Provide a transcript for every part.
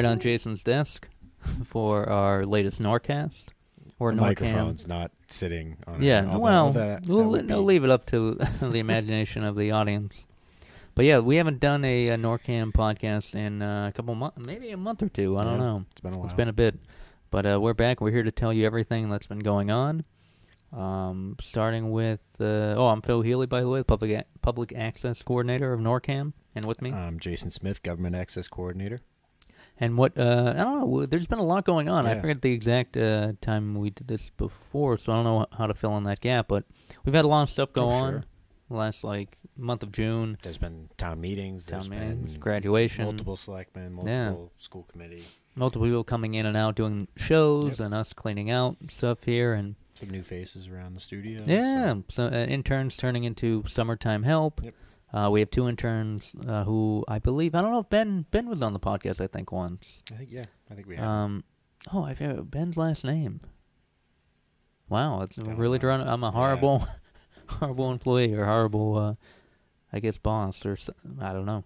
right on Jason's desk for our latest Norcast. Or the NORCAM. Microphone's not sitting on Yeah, we'll leave it up to the imagination of the audience. But yeah, we haven't done a NORCAM podcast in a couple months, maybe a month or two. I don't know. It's been a while. It's been a bit. But we're back. We're here to tell you everything that's been going on. Starting with, I'm Phil Healy, by the way, Public Access Coordinator of NORCAM. And with me? I'm Jason Smith, Government Access Coordinator. And what, I don't know, there's been a lot going on. Yeah. I forget the exact time we did this before, so I don't know how to fill in that gap. But we've had a lot of stuff go on the last, month of June. There's been town meetings. There's been graduation. Multiple selectmen, multiple school committee. Multiple people coming in and out doing shows and us cleaning out stuff here. And some new faces around the studio. Yeah, so interns turning into summertime help. Yep. We have two interns who I believe, I don't know if Ben was on the podcast, I think, once. I think we have. I forget Ben's last name. Wow, it's really drawn. I'm a horrible, horrible employee or horrible, I guess, boss or I don't know.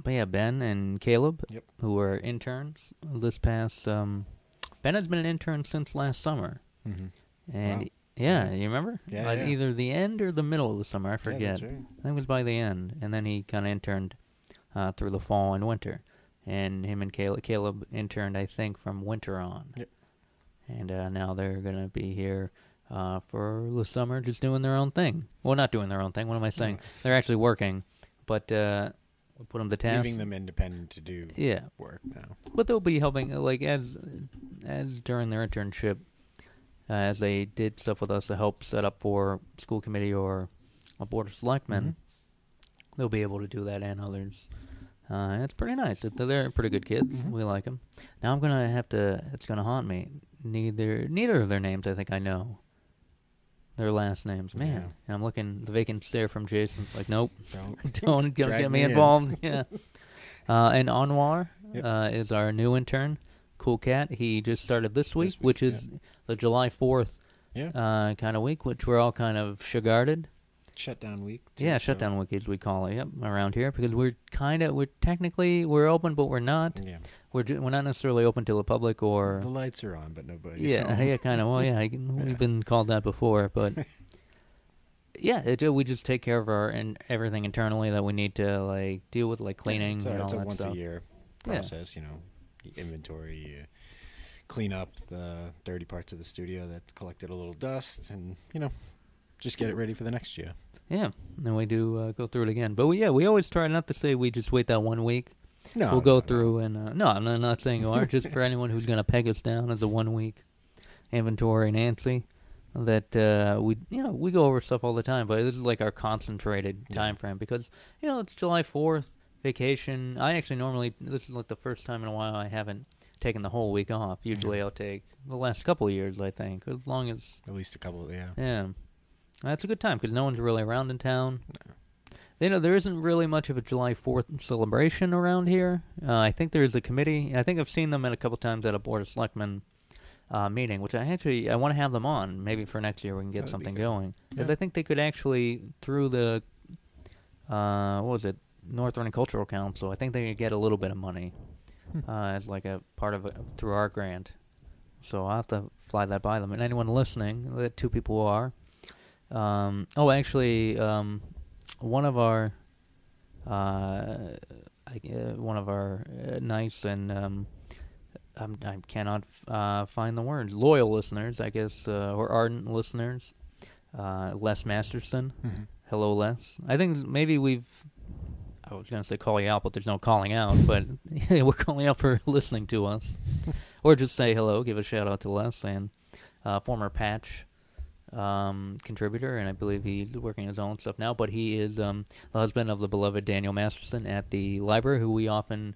But yeah, Ben and Caleb, who were interns this past. Ben has been an intern since last summer. Mm-hmm. And. Wow. Yeah, you remember? Yeah, Either the end or the middle of the summer, I forget. Yeah, that's right. I think it was by the end, and then he kind of interned through the fall and winter. And him and Caleb interned, I think, from winter on. Yep. And now they're going to be here for the summer just doing their own thing. Well, not doing their own thing. What am I saying? They're actually working, but we'll put them to task. Leaving them independent to do work now. But they'll be helping, as during their internship, as they did stuff with us to help set up for school committee or a board of selectmen, they'll be able to do that and others. It's pretty nice. They're pretty good kids. We like them. Now I'm going to have to, it's going to haunt me. Neither of their names I think I know. Their last names. Man. Yeah. And I'm looking, the vacant stare from Jason. Like, nope. Don't get me involved. Yeah. And Anwar is our new intern. Cool cat. He just started this week, which is the July 4th kind of week, which we're all kind of shugarded. Shutdown week. Shutdown week as we call it. Yep, around here because we're technically open, but we're not. Yeah. We're not necessarily open to the public or the lights are on, but nobody's home. Kind of. Well, we've been called that before, but we just take care of everything internally that we need to deal with, like cleaning and all that stuff. It's a once a year process, inventory, clean up the dirty parts of the studio that's collected a little dust, and just get it ready for the next year. Yeah, and we do go through it again. But we always try not to say we just wait that 1 week. No, we'll go through and I'm not saying you are. Just for anyone who's going to peg us down as a 1 week inventory, Nancy, that we go over stuff all the time. But this is like our concentrated time frame because it's July 4th. Vacation. I actually normally, this is like the first time in a while I haven't taken the whole week off. Usually I'll take the last couple of years, I think, as long as... At least a couple, Yeah. That's a good time because no one's really around in town. No. There isn't really much of a July 4th celebration around here. I think there's a committee. I think I've seen them a couple times at a Board of Selectmen meeting, which I want to have them on. Maybe for next year we can get something going. Because I think they could actually, through the, what was it? North Running Cultural Council, I think they could get a little bit of money as like a part of it through our grant. So I'll have to fly that by them. And anyone listening, the two people who are. One of our nice and I cannot find the words, loyal listeners, I guess, or ardent listeners, Les Masterson. Hello, Les. I think maybe I was going to say call you out, but there's no calling out. But we're calling out for listening to us. Or just say hello, give a shout out to Les, and former Patch contributor, and I believe he's working his own stuff now. But he is the husband of the beloved Daniel Masterson at the library, who we often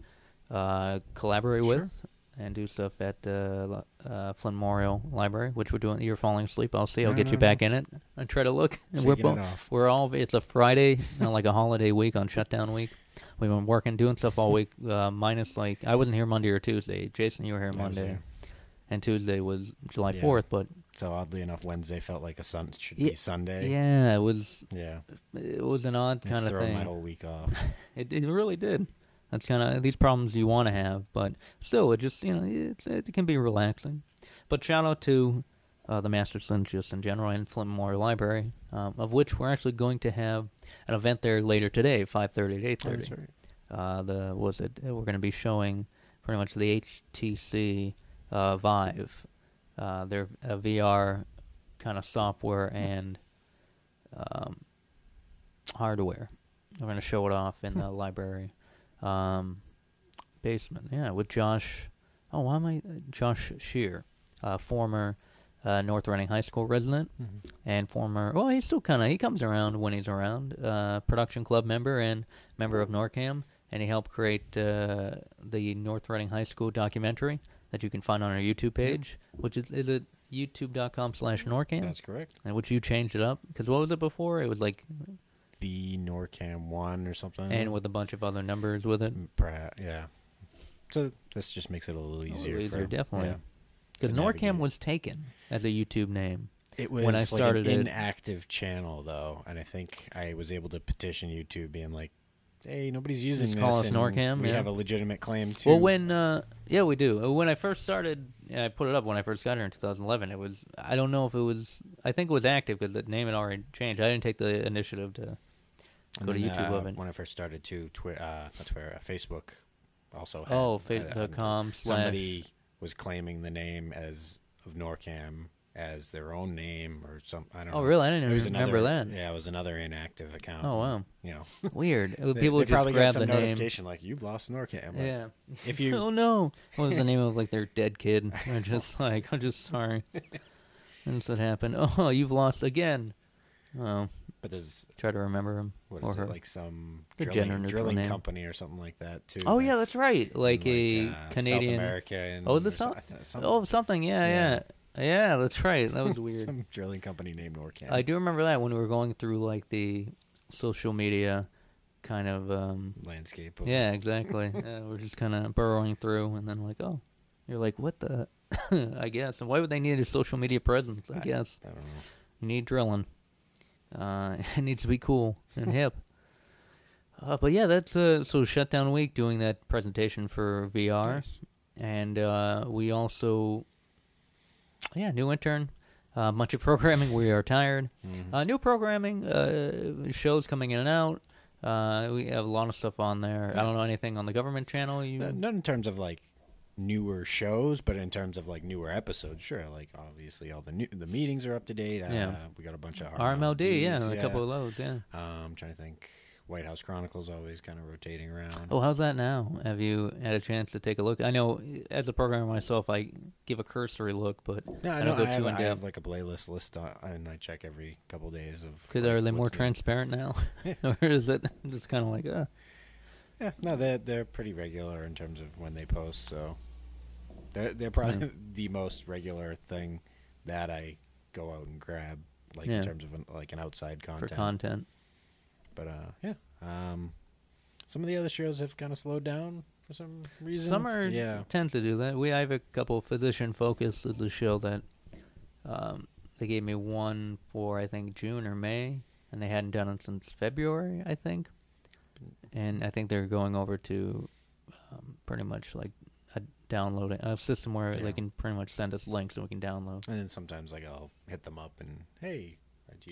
collaborate with and do stuff at Flint Memorial Library, which we're doing. You're falling asleep. I'll see. I'll get you back in it and try to look. We're all. It's a Friday, like a holiday week on shutdown week. We've been working, doing stuff all week. Minus I wasn't here Monday or Tuesday. Jason, you were here Monday, and Tuesday was July 4th. But so oddly enough, Wednesday felt like should be Sunday. Yeah, it was. Yeah, it was an odd kind of thing. Throwing my whole week off. It really did. That's kind of these problems you want to have, but still, it just it can be relaxing. But shout out to the Mastersons just in general and Flint Memorial Library, of which we're actually going to have an event there later today, 5:30 to 8:30. That's right. We're going to be showing pretty much the HTC Vive, their VR kind of software and hardware. We're going to show it off in the library basement. Yeah, with Josh. Oh, why am I Josh Shear, former North Reading High School resident, and former. Well, he's still he comes around when he's around. Production club member and member of NORCAM, and he helped create the North Reading High School documentary that you can find on our YouTube page, which is it youtube.com/NORCAM? That's correct. And which you changed it up because what was it before? It was like the NORCAM 1 or something, and with a bunch of other numbers with it. Perhaps, yeah. So this just makes it a little easier. Definitely. Because NORCAM was taken as a YouTube name. It was when I started like an inactive channel, though, and I think I was able to petition YouTube, being like, "Hey, nobody's using just this. Call us NORCAM. We have a legitimate claim to." Well, we do. When I first started, I put it up when I first got here in 2011. It was. I don't know if it was. I think it was active because the name had already changed. I didn't take the initiative to go to YouTube. When I first started to Facebook also had. Oh, Facebook.com/ somebody was claiming the name of NORCAM as their own name or some. I don't know. Oh, really? I didn't even remember that. Yeah, it was another inactive account. Oh, wow. You know, weird. People they just probably grab got some the name. notification like you've lost NORCAM. Like, Yeah. If you. Oh no. What was the name of like their dead kid? They're just like, I'm just sorry. And that happened. Oh, you've lost again. Oh. But there's try to remember him. What or is her. it, like some Drilling company or something like that too? Oh yeah, that's right. Like a Canadian. South America. And oh, is it something? Yeah. Yeah, that's right. That was weird. Some drilling company named NORCAM. I do remember that when we were going through like the social media kind of landscape. Yeah, exactly. We're just kind of burrowing through, and then like, oh, you're like, what the? I guess. And why would they need a social media presence? I guess. I don't know. You need drilling. It needs to be cool and hip. But yeah, that's so shutdown week doing that presentation for VR. Nice. And we also, new intern, a bunch of programming. We are tired. Mm-hmm. New programming, shows coming in and out. We have a lot of stuff on there. I don't know anything on the government channel. Not in terms of like newer shows, but in terms of like newer episodes, sure. Like obviously all the meetings are up to date. We got a bunch of RMLD, a couple of those. Yeah. I'm trying to think. White House Chronicles always kind of rotating around. Oh, how's that now? Have you had a chance to take a look? I know as a programmer myself, I give a cursory look, but I don't go too in depth. I have like a playlist list, and I check every couple of days of. Because are they more transparent now, or is it just kind of like? Yeah, no, they're pretty regular in terms of when they post. So they're probably the most regular thing that I go out and grab, like in terms of like an outside content. For content. But some of the other shows have kind of slowed down for some reason. Some tend to do that. I have a couple of Physician Focus is a show that they gave me one for I think June or May, and they hadn't done it since February, I think. And I think they're going over to pretty much like a system where they can pretty much send us links and we can download. And then sometimes like I'll hit them up and hey.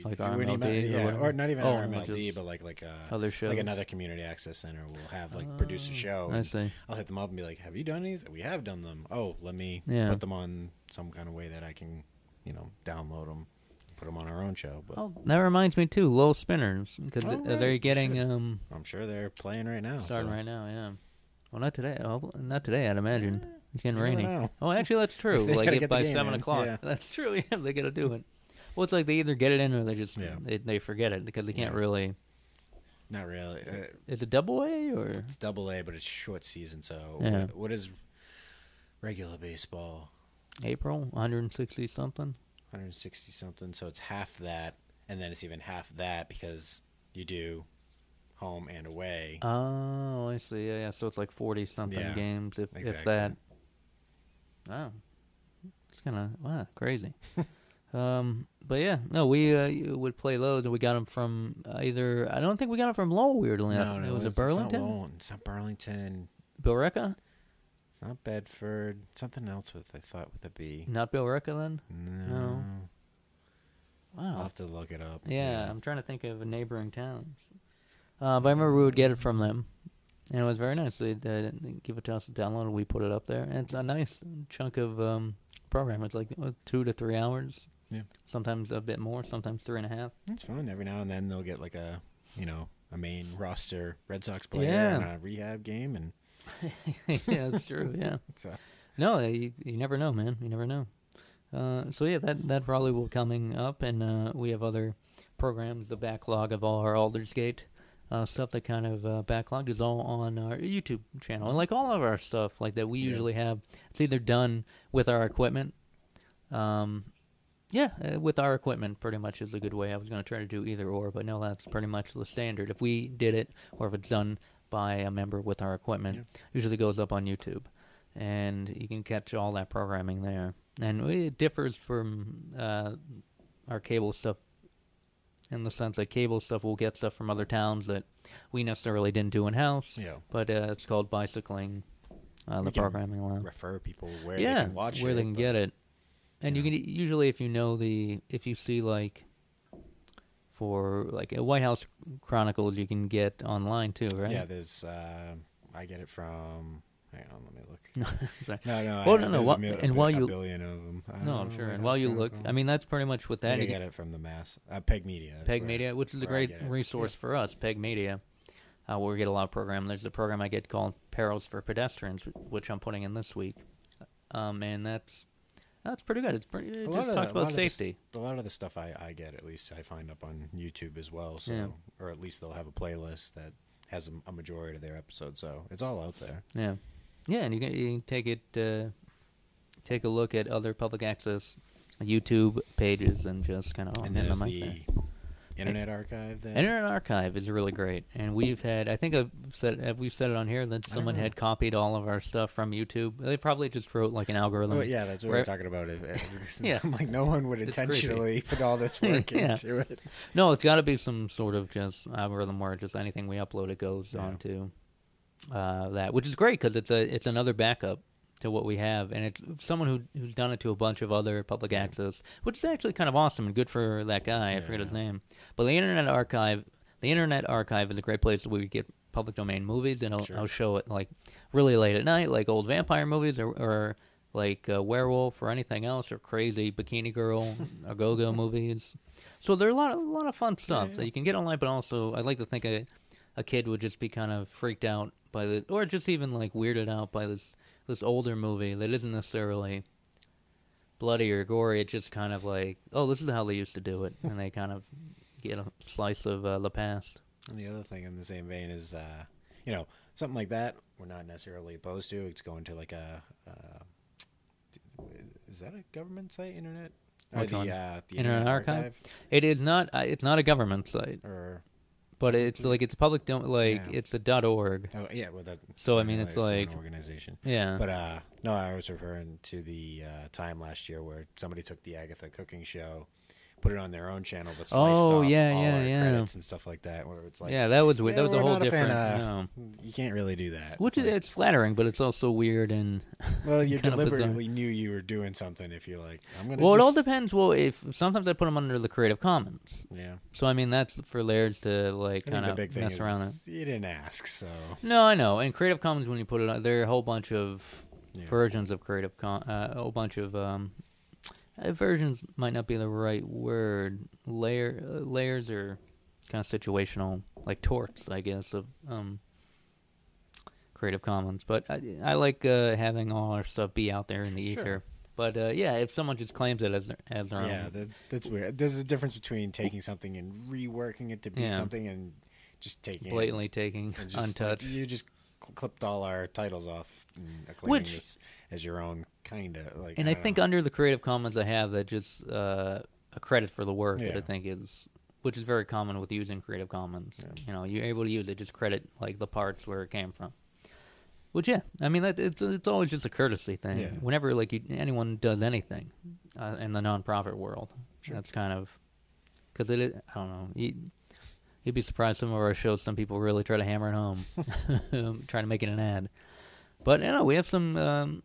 Like RMLD, or not even RMLD, but like other shows. Like another community access center will have like produce a show. I see. I'll hit them up and be like, "Have you done these? We have done them. Oh, let me put them on some kind of way that I can, download them, put them on our own show." But that reminds me too, Lowell Spinners, because they're getting. I'm sure they're playing right now. Starting right now, yeah. Well, not today. Oh, not today. I'd imagine it's getting rainy. Oh, actually, that's true. Like if by 7 o'clock. Yeah. That's true. Yeah, they got to do it. Well, it's like they either get it in or they just they forget it because they can't really. Not really. Is it double A or? It's double A, but it's short season. So what is regular baseball? April, 160 something. 160 something. So it's half that, and then it's even half that because you do home and away. Oh, I see. Yeah. So it's like 40 something games if that. Oh, it's kind of crazy. But yeah, no, we would play those, and we got them from either. I don't think we got them from Lowell. Weirdly enough, No, it was a it's not Burlington. Lowell. It's not Burlington. Billerica? It's not Bedford. Something else with I thought with a B. Not Billerica then? No. Wow. I'll have to look it up. Yeah, I'm trying to think of neighboring towns. But I remember we would get it from them, and it was very nice. They'd give it to us to download, and we put it up there. And it's a nice chunk of program. It's like 2 to 3 hours. Yeah. Sometimes a bit more, sometimes 3.5. It's fun. Every now and then they'll get like a main roster Red Sox player in a rehab game, and yeah, that's true. Yeah. So. No, you never know, man. You never know. So yeah, that probably will coming up, and we have other programs. The backlog of all our Aldersgate stuff that kind of backlogged is all on our YouTube channel, and like all of our stuff like that we usually have. It's either done with our equipment. With our equipment, pretty much is a good way. I was going to try to do either or, but no, that's pretty much the standard. If we did it, or if it's done by a member with our equipment, usually goes up on YouTube, and you can catch all that programming there. And it differs from our cable stuff in the sense that cable stuff will get stuff from other towns that we necessarily didn't do in-house, but it's called bicycling, the programming line. Refer people where they can watch where they can get it. And you can usually, if you see like, for like a White House Chronicles, you can get online too, right? Yeah, there's, I get it from, hang on, let me look. Sorry. No. Well, no. A billion of them. No, I'm sure. And while you look, I mean, that's pretty much what that is. I get it from the Peg Media. Peg Media, which is a great resource for us, Peg Media, where we get a lot of program. There's a program I get called Perils for Pedestrians, which I'm putting in this week. And that's pretty good. It just talks about safety. A lot of the stuff I get, at least I find up on YouTube as well. So, or at least they'll have a playlist that has a majority of their episodes. So it's all out there. Yeah, yeah, and you can take a look at other public access YouTube pages and just kind of and there's the Internet Archive. Internet Archive is really great, and we've had. I think we've said it on here that someone had copied all of our stuff from YouTube. They probably just wrote like an algorithm. Well, yeah, that's what we're talking about. I'm like, no one would intentionally put all this work into it. No, it's got to be some sort of just algorithm where just anything we upload it goes onto that, which is great because it's another backup to what we have, and it's someone who's done it to a bunch of other public access, which is actually kind of awesome and good for that guy. I forget his name, but the Internet Archive is a great place where we get public domain movies, and I'll show it like really late at night, like old vampire movies or like Werewolf or anything else, or crazy Bikini Girl or Go-Go movies. So there are a lot of fun stuff that you can get online, but also I'd like to think a kid would just be kind of freaked out by or just even like weirded out by this older movie that isn't necessarily bloody or gory. It's just kind of like, oh, this is how they used to do it, and they kind of get a slice of the past. And the other thing in the same vein is, something like that we're not necessarily opposed to. It's going to like is that a government site, Internet? The Internet Archive? It is not. It's not a government site. But it's like it's public, it's a .org. Oh yeah, well that. So I mean, it's like an organization. Yeah. But no, I was referring to the time last year where somebody took the Agatha cooking show, put it on their own channel, but sliced off all our credits and stuff like that. Where it's like, that was weird. That was a whole different. You can't really do that. Which it's flattering, but it's also weird and. Well, you deliberately knew you were doing something. If you're like, I'm gonna. Well, it all depends. Well, if sometimes I put them under the Creative Commons. Yeah. So I mean, that's for layers to like kind of mess around it. You didn't ask, so. No, I know. And Creative Commons, when you put it on, there are a whole bunch of versions of Creative Commons. A whole bunch of versions might not be the right word. Layers are kind of situational, like torts, I guess, of Creative Commons. But I like having all our stuff be out there in the ether. Sure. But if someone just claims it as their own. Yeah, that's weird. There's a difference between taking something and reworking it to be something and just taking blatantly taking untouched. Like, you just clipped all our titles off and claiming this as your own, kind of. Like, and I think under the Creative Commons I have that just a credit for the work that I think which is very common with using Creative Commons. Yeah. You're able to use it, just credit like the parts where it came from. Which, yeah, I mean, it's always just a courtesy thing. Yeah. Whenever, like, anyone does anything in the nonprofit world, Sure. that's kind of, because I don't know, you'd be surprised some of our shows, some people really try to hammer it home, trying to make it an ad. But, we have some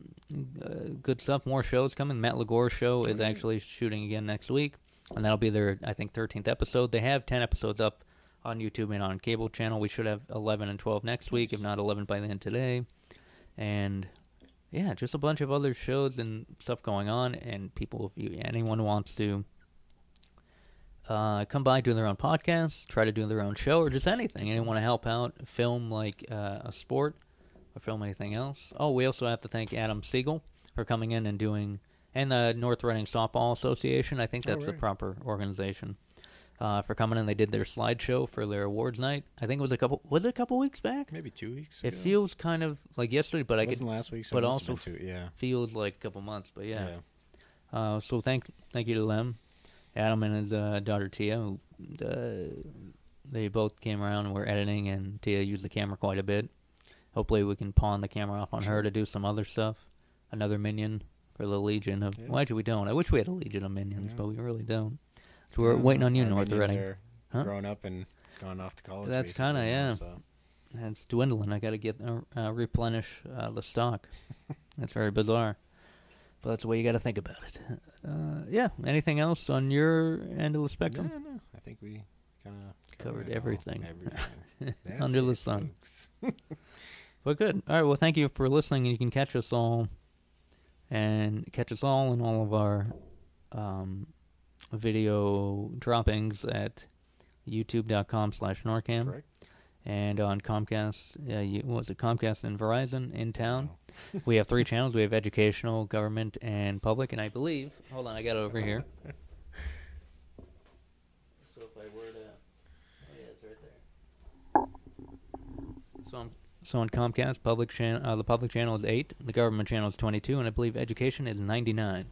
good stuff, more shows coming. Matt Lagore's show is actually shooting again next week, and that'll be their, I think, 13th episode. They have 10 episodes up on YouTube and on cable channel. We should have 11 and 12 next week, if not 11 by the end today. And yeah, just a bunch of other shows and stuff going on. And people, if anyone wants to come by, do their own podcast, try to do their own show, or just anything, and want to help out, film like a sport, or film anything else. Oh, we also have to thank Adam Siegel for coming in and doing, and the North Reading Softball Association. I think that's the proper organization. For coming in, they did their slideshow for their awards night. I think it was a couple weeks back? Maybe 2 weeks ago. It feels kind of like yesterday, but it wasn't last week, so but it must also have been two, feels like a couple months. But yeah. So thank you to them, Adam and his daughter Tia. Who, they both came around and were editing, and Tia used the camera quite a bit. Hopefully, we can pawn the camera off on her to do some other stuff. Another minion for the Legion of. Yeah. Why do we don't? I wish we had a Legion of minions, but we really don't. So we're waiting on you, North Reading. Grown up and gone off to college. That's kind of So. It's dwindling. I got to get replenish the stock. That's very bizarre, but that's the way you got to think about it. Yeah. Anything else on your end of the spectrum? No. I think we kind of covered everything. Everything. Under the sun. Well, good. All right. Well, thank you for listening. And you can catch us all, and all of our video droppings at youtube.com/NORCAM. Correct. And on Comcast, what was it, Comcast and Verizon in town. We have 3 channels. We have educational, government, and public. And I believe, hold on, I got it over here. So if I were to, oh yeah, it's right there. So on Comcast, the public channel is 8, the government channel is 22, and I believe education is 99.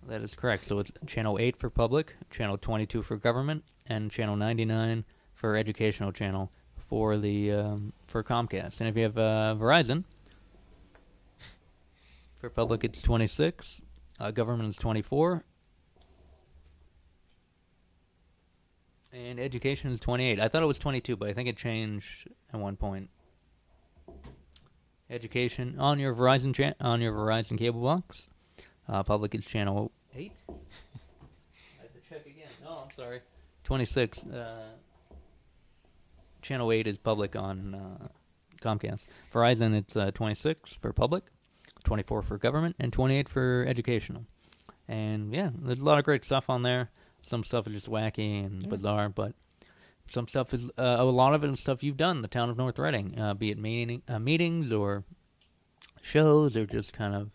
That is correct. So it's channel 8 for public, channel 22 for government, and channel 99 for educational channel for the for Comcast. And if you have Verizon, for public it's 26, government is 24, and education is 28. I thought it was 22, but I think it changed at one point. Education on your Verizon cable box. Public is channel 8. I have to check again. No, I'm sorry. 26. Channel 8 is public on Comcast. Verizon, it's 26 for public, 24 for government, and 28 for educational. And yeah, there's a lot of great stuff on there. Some stuff is just wacky and bizarre, but some stuff is, a lot of it is stuff you've done, the town of North Reading, be it meetings or shows or just kind of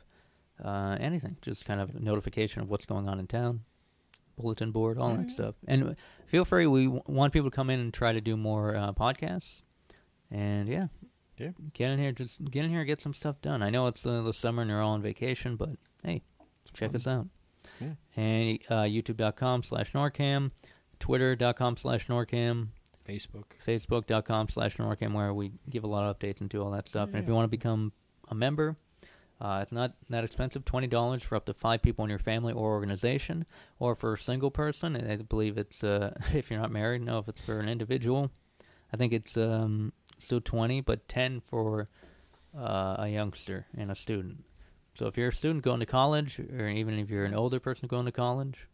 anything, just kind of notification of what's going on in town, bulletin board, all that stuff. And feel free, we want people to come in and try to do more podcasts. And yeah, get in here and get some stuff done. I know it's the summer and you're all on vacation, but hey, check us out. Yeah. And youtube.com/NORCAM, twitter.com/NORCAM, facebook.com/NORCAM, where we give a lot of updates and do all that stuff. And if you want to become a member, it's not that expensive, $20 for up to 5 people in your family or organization, or for a single person. I believe it's, if you're not married, no, if it's for an individual, I think it's still 20, but 10 for a youngster and a student. So if you're a student going to college, or even if you're an older person going to college,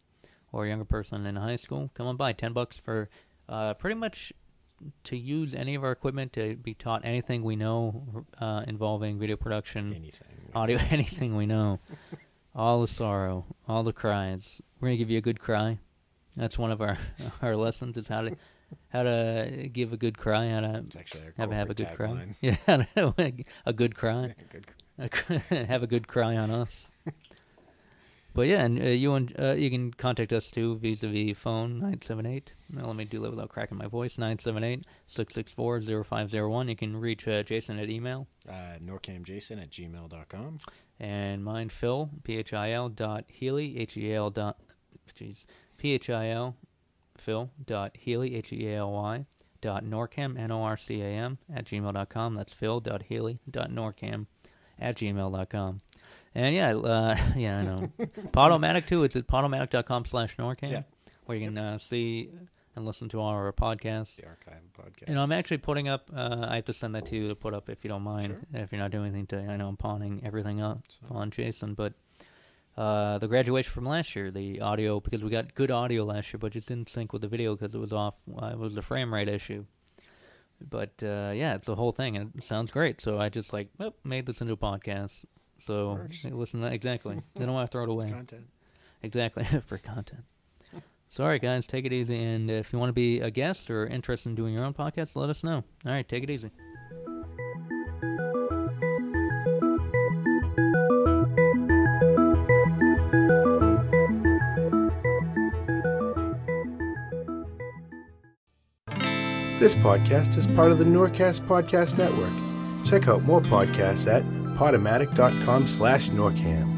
or a younger person in high school, come on by. $10 for pretty much to use any of our equipment, to be taught anything we know involving video production, audio, anything we know. All the sorrow, all the cries. We're going to give you a good cry. That's one of our lessons, is how to give a good cry, how to have a good cry. Yeah, a good cry. Have a good cry on us. But yeah, and you can contact us too vis-a-vis phone 978. Now let me do that without cracking my voice. 978-664-0501. You can reach Jason at email. NorcamJason@gmail.com. And mine, Phil, PHIL.Healy, PHIL, Phil.Healy, HEALY, phil.norcam, Norcam, @gmail.com. That's phil.healy.norcam@gmail.com. And yeah, I know. Podomatic too. It's at podomatic.com/norcam, Yeah. where you can see and listen to our podcasts. The archive podcast. I'm actually putting up, I have to send that to you to put up if you don't mind. Sure. If you're not doing anything today. I know I'm pawning everything up on Jason, but the graduation from last year, the audio, because we got good audio last year, but just didn't sync with the video because it was off. It was a frame rate issue. But yeah, it's the whole thing, and it sounds great. So I just made this into a podcast. So listen to that. Exactly. They don't want to throw it away. It's content. Exactly, for content. So, all right, guys, take it easy. And if you want to be a guest or interested in doing your own podcast, let us know. All right, take it easy. This podcast is part of the NORCAST Podcast Network. Check out more podcasts at podomatic.com/NORCAM.